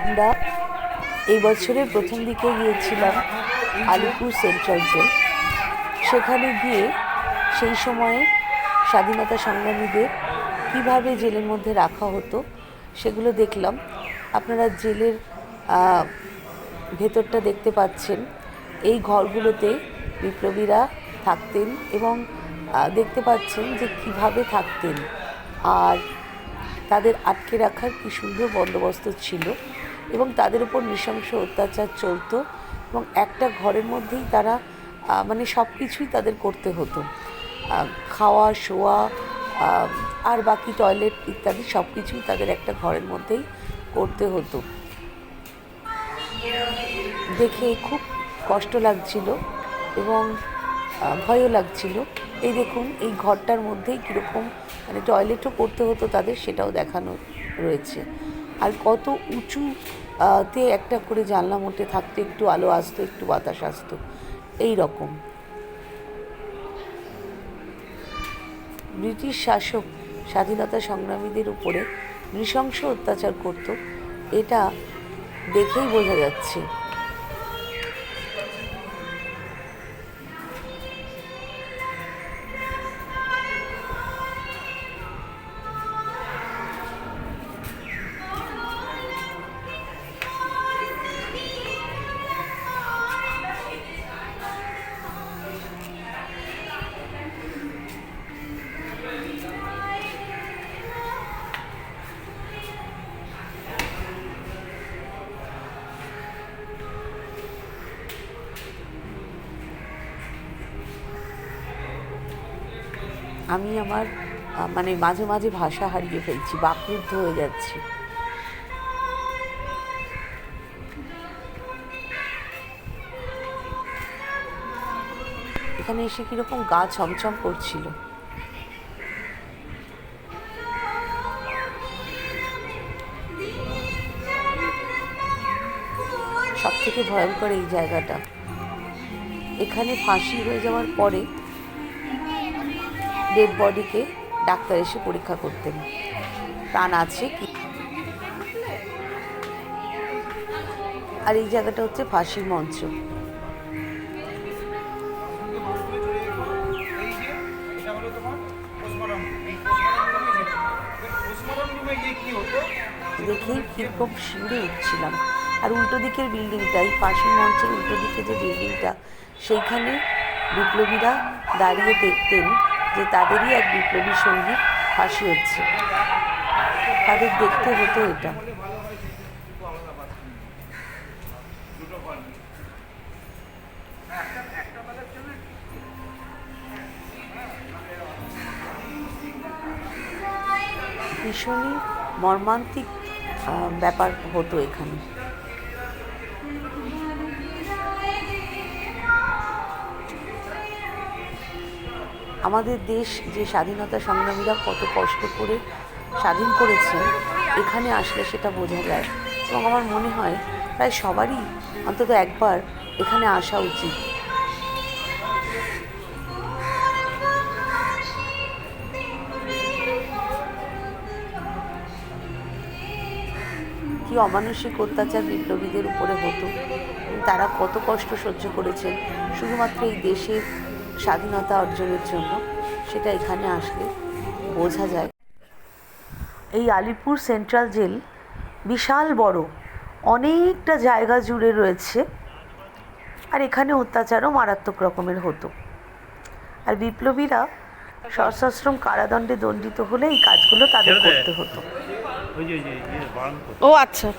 আমরা এই বছরের প্রথম দিকে গিয়েছিলাম আলিপুর সেন্ট্রাল জেল। সেখানে গিয়ে সেই সময়ে স্বাধীনতা সংগ্রামীদের কীভাবে জেলের মধ্যে রাখা হতো সেগুলো দেখলাম। আপনারা জেলের ভেতরটা দেখতে পাচ্ছেন। এই ঘরগুলোতে বিপ্লবীরা থাকতেন এবং দেখতে পাচ্ছেন যে কিভাবে থাকতেন, আর তাদের আটকে রাখার কী সুন্দর বন্দোবস্ত ছিল এবং তাদের উপর নৃশংস অত্যাচার চলতো এবং একটা ঘরের মধ্যেই তারা মানে সব কিছুই তাদের করতে হতো, খাওয়া, শোয়া আর বাকি টয়লেট ইত্যাদি সব কিছুই তাদের একটা ঘরের মধ্যেই করতে হতো। দেখে খুব কষ্ট লাগছিল এবং ভয়ও লাগছিল। এই দেখুন, এই ঘরটার মধ্যেই কীরকম মানে টয়লেটও করতে হতো তাদের, সেটাও দেখানো রয়েছে। আর কত উঁচুতে একটা করে জানলা মোটে থাকতো, একটু আলো আসতো, একটু বাতাস আসতো, এই রকম। ব্রিটিশ শাসক স্বাধীনতা সংগ্রামীদের উপরে নৃশংস অত্যাচার করত, এটা দেখেই বোঝা যাচ্ছে। আমি আমার মানে মাঝে মাঝে ভাষা হারিয়ে ফেলছি, বাকরুদ্ধ হয়ে যাচ্ছি। এখানে এসে কীরকম গা ছমছম করছিল। সব থেকে ভয়ঙ্কর এই জায়গাটা। এখানে ফাঁসি হয়ে যাওয়ার পরে ডেড বডিকে ডাক্তার এসে পরীক্ষা করতেন, প্রাণ আছে কি। আর এই জায়গাটা হচ্ছে ফাঁসির মঞ্চ। দেখেই কীরকম শিউরে উঠছিলাম। আর উল্টো দিকের বিল্ডিংটাই, ফাঁসির মঞ্চের উল্টো দিকে যে বিল্ডিংটা, সেইখানে বিপ্লবীরা দাঁড়িয়ে দেখতেন যে তাদেরই এক বিপ্লবী সঙ্গী ফাঁসি হচ্ছে, তাদের দেখতে হতো এটা। ভীষণই মর্মান্তিক ব্যাপার হতো এখানে। আমাদের দেশ যে স্বাধীনতা সংগ্রামীরা কত কষ্ট করে স্বাধীন করেছেন, এখানে আসলে সেটা বোঝা যায়। এবং আমার মনে হয় প্রায় সবারই অন্তত একবার এখানে আসা উচিত। কি অমানসিক অত্যাচার বিপ্লবীদের উপরে হতো, তারা কত কষ্ট সহ্য করেছেন শুধুমাত্র এই দেশের স্বাধীনতা অর্জনের জন্য, সেটা এখানে আসলে বোঝা যায়। এই আলিপুর সেন্ট্রাল জেল বিশাল বড়, অনেকটা জায়গা জুড়ে রয়েছে। আর এখানে অত্যাচারও মারাত্মক রকমের হতো। আর বিপ্লবীরা সশ্রম কারাদণ্ডে দণ্ডিত হলে এই কাজগুলো তাদের করতে হতো। ও আচ্ছা।